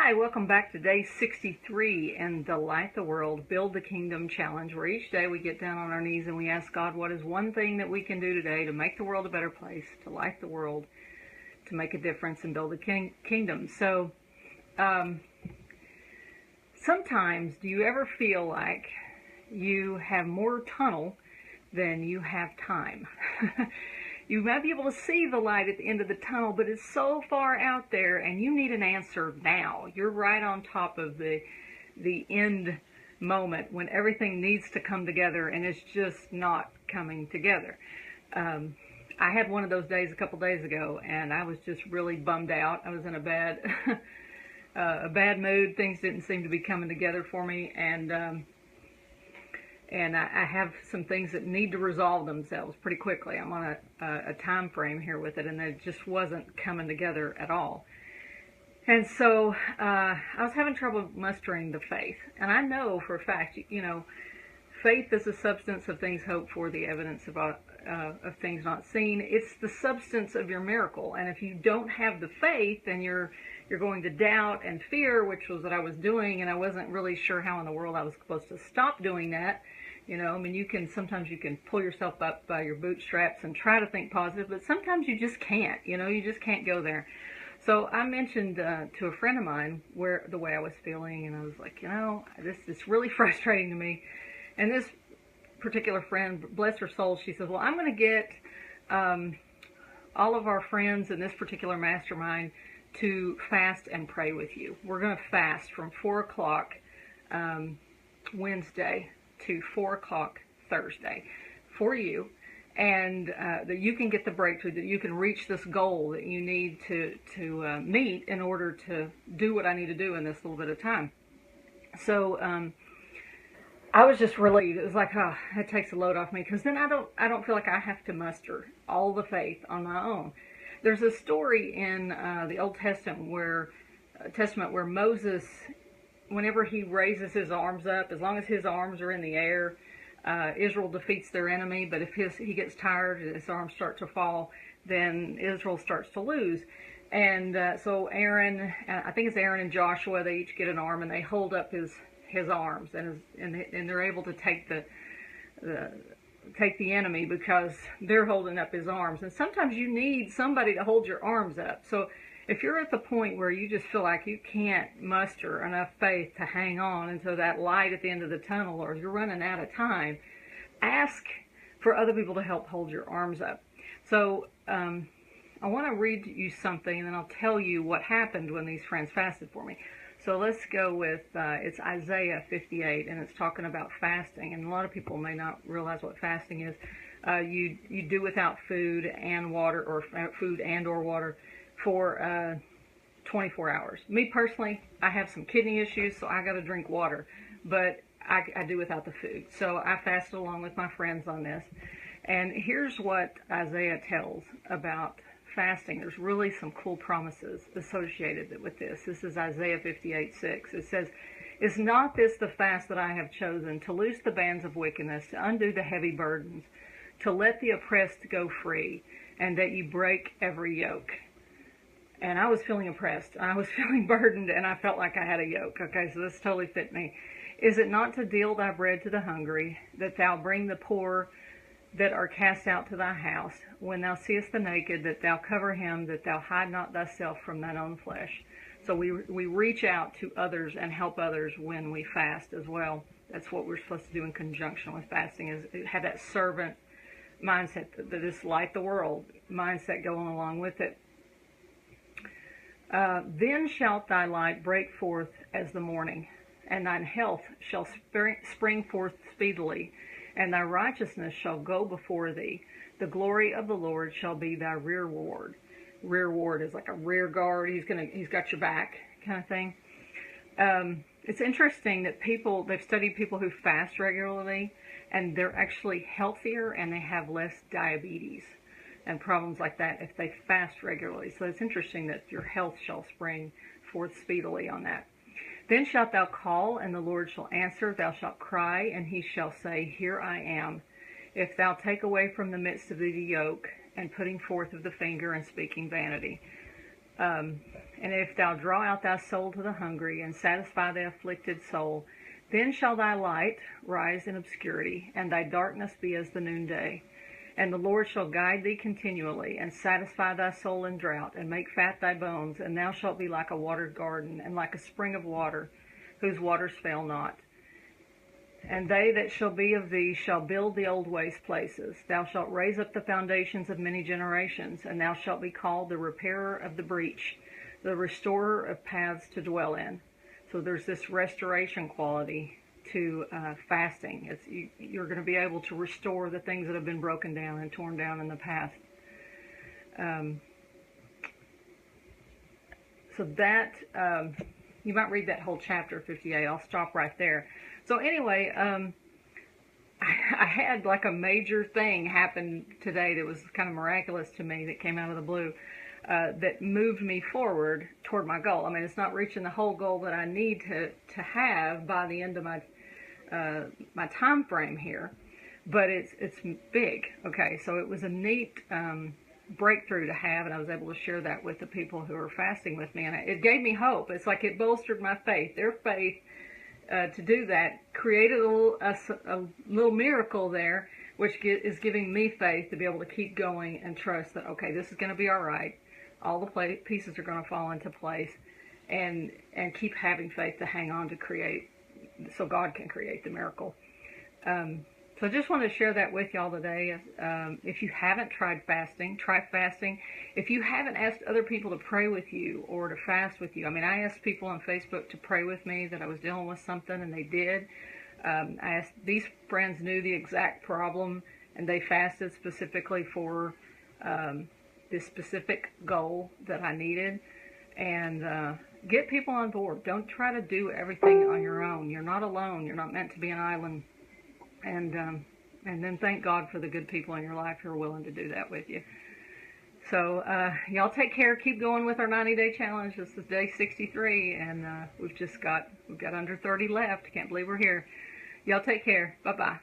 Hi, welcome back to day 63 in the Light the World, Build the Kingdom Challenge, where each day we get down on our knees and we ask God, what is one thing that we can do today to make the world a better place, to light the world, to make a difference and build a kingdom. So, sometimes do you ever feel like you have more tunnel than you have time? You might be able to see the light at the end of the tunnel, but it's so far out there and you need an answer now. You're right on top of the end moment when everything needs to come together and it's just not coming together. I had one of those days a couple days ago and I was just really bummed out. I was in a bad mood. Things didn't seem to be coming together for me, and I have some things that need to resolve themselves pretty quickly. I'm on a time frame here with it, and it just wasn't coming together at all. And so I was having trouble mustering the faith. And I know for a fact, faith is the substance of things hoped for, the evidence of things not seen. It's the substance of your miracle. And if you don't have the faith, then you're going to doubt and fear, which was what I was doing, and I wasn't really sure how in the world I was supposed to stop doing that. Sometimes you can pull yourself up by your bootstraps and try to think positive, but sometimes you just can't, you just can't go there. So I mentioned to a friend of mine the way I was feeling, and I was like, this is really frustrating to me. And this particular friend, bless her soul, she says, well, I'm going to get all of our friends in this particular mastermind to fast and pray with you. We're going to fast from 4 o'clock Wednesday to 4 o'clock Thursday for you, and that you can get the breakthrough, that you can reach this goal that you need to meet in order to do what I need to do in this little bit of time. So I was just relieved. It was like, that takes a load off me, because then I don't feel like I have to muster all the faith on my own. There's a story in the Old Testament where Moses, whenever he raises his arms up, as long as his arms are in the air, Israel defeats their enemy. But if he gets tired and his arms start to fall, then Israel starts to lose. And so Aaron, I think it's Aaron and Joshua, they each get an arm and they hold up his arms, and they're able to take the enemy because they're holding up his arms. And sometimes you need somebody to hold your arms up. So if you're at the point where you just feel like you can't muster enough faith to hang on until that light at the end of the tunnel, or you're running out of time, ask for other people to help hold your arms up. So I want to read you something, and then I'll tell you what happened when these friends fasted for me. So let's go with, it's Isaiah 58, and it's talking about fasting. And a lot of people may not realize what fasting is. You do without food and water, or food and or water, for 24 hours. Me personally, I have some kidney issues, so I got to drink water, but I do without the food. So I fasted along with my friends on this. And here's what Isaiah tells about fasting. There's really some cool promises associated with this. This is Isaiah 58:6. It says, "Is not this the fast that I have chosen, to loose the bands of wickedness, to undo the heavy burdens, to let the oppressed go free, and that you break every yoke?" And I was feeling oppressed. I was feeling burdened, and I felt like I had a yoke. Okay, so this totally fit me. "Is it not to deal thy bread to the hungry, that thou bring the poor that are cast out to thy house, when thou seest the naked, that thou cover him, that thou hide not thyself from thine own flesh?" So we reach out to others and help others when we fast as well. That's what we're supposed to do in conjunction with fasting, is have that servant mindset, that is light the world mindset going along with it. "Then shalt thy light break forth as the morning, and thine health shall spring forth speedily, and thy righteousness shall go before thee. The glory of the Lord shall be thy rearward." Rearward is like a rear guard. He's got your back kind of thing. It's interesting that they've studied people who fast regularly, and they're actually healthier and they have less diabetes and problems like that if they fast regularly. So it's interesting that your health shall spring forth speedily on that. "Then shalt thou call, and the Lord shall answer. Thou shalt cry, and he shall say, Here I am. If thou take away from the midst of thee the yoke, and putting forth of the finger, and speaking vanity." And if thou draw out thy soul to the hungry, and satisfy the afflicted soul, then shall thy light rise in obscurity, and thy darkness be as the noonday. And the Lord shall guide thee continually, and satisfy thy soul in drought, and make fat thy bones, and thou shalt be like a watered garden, and like a spring of water, whose waters fail not. And they that shall be of thee shall build the old waste places. Thou shalt raise up the foundations of many generations, and thou shalt be called the repairer of the breach, the restorer of paths to dwell in. So there's this restoration quality to fasting. You're going to be able to restore the things that have been broken down and torn down in the past. So that, you might read that whole chapter 58. I'll stop right there. So anyway, I had like a major thing happen today that was kind of miraculous to me, that came out of the blue, that moved me forward toward my goal. I mean, it's not reaching the whole goal that I need to have by the end of my my time frame here, but it's big. Okay, so it was a neat breakthrough to have, and I was able to share that with the people who are fasting with me, and it gave me hope. It's like it bolstered my faith. Their faith to do that created a little miracle there, which is giving me faith to be able to keep going and trust that, okay, this is going to be all right. All the pieces are going to fall into place, and keep having faith to hang on to create, so God can create the miracle. So I just want to share that with y'all today. If you haven't tried fasting, try fasting. If you haven't asked other people to pray with you or to fast with you, I mean, I asked people on Facebook to pray with me that I was dealing with something, and they did. I asked, these friends knew the exact problem, and they fasted specifically for this specific goal that I needed. And get people on board. Don't try to do everything on your own. You're not alone. You're not meant to be an island. And then thank God for the good people in your life who are willing to do that with you. So y'all take care. Keep going with our 90-day challenge. This is day 63, and we've got under 30 left. Can't believe we're here. Y'all take care. Bye-bye.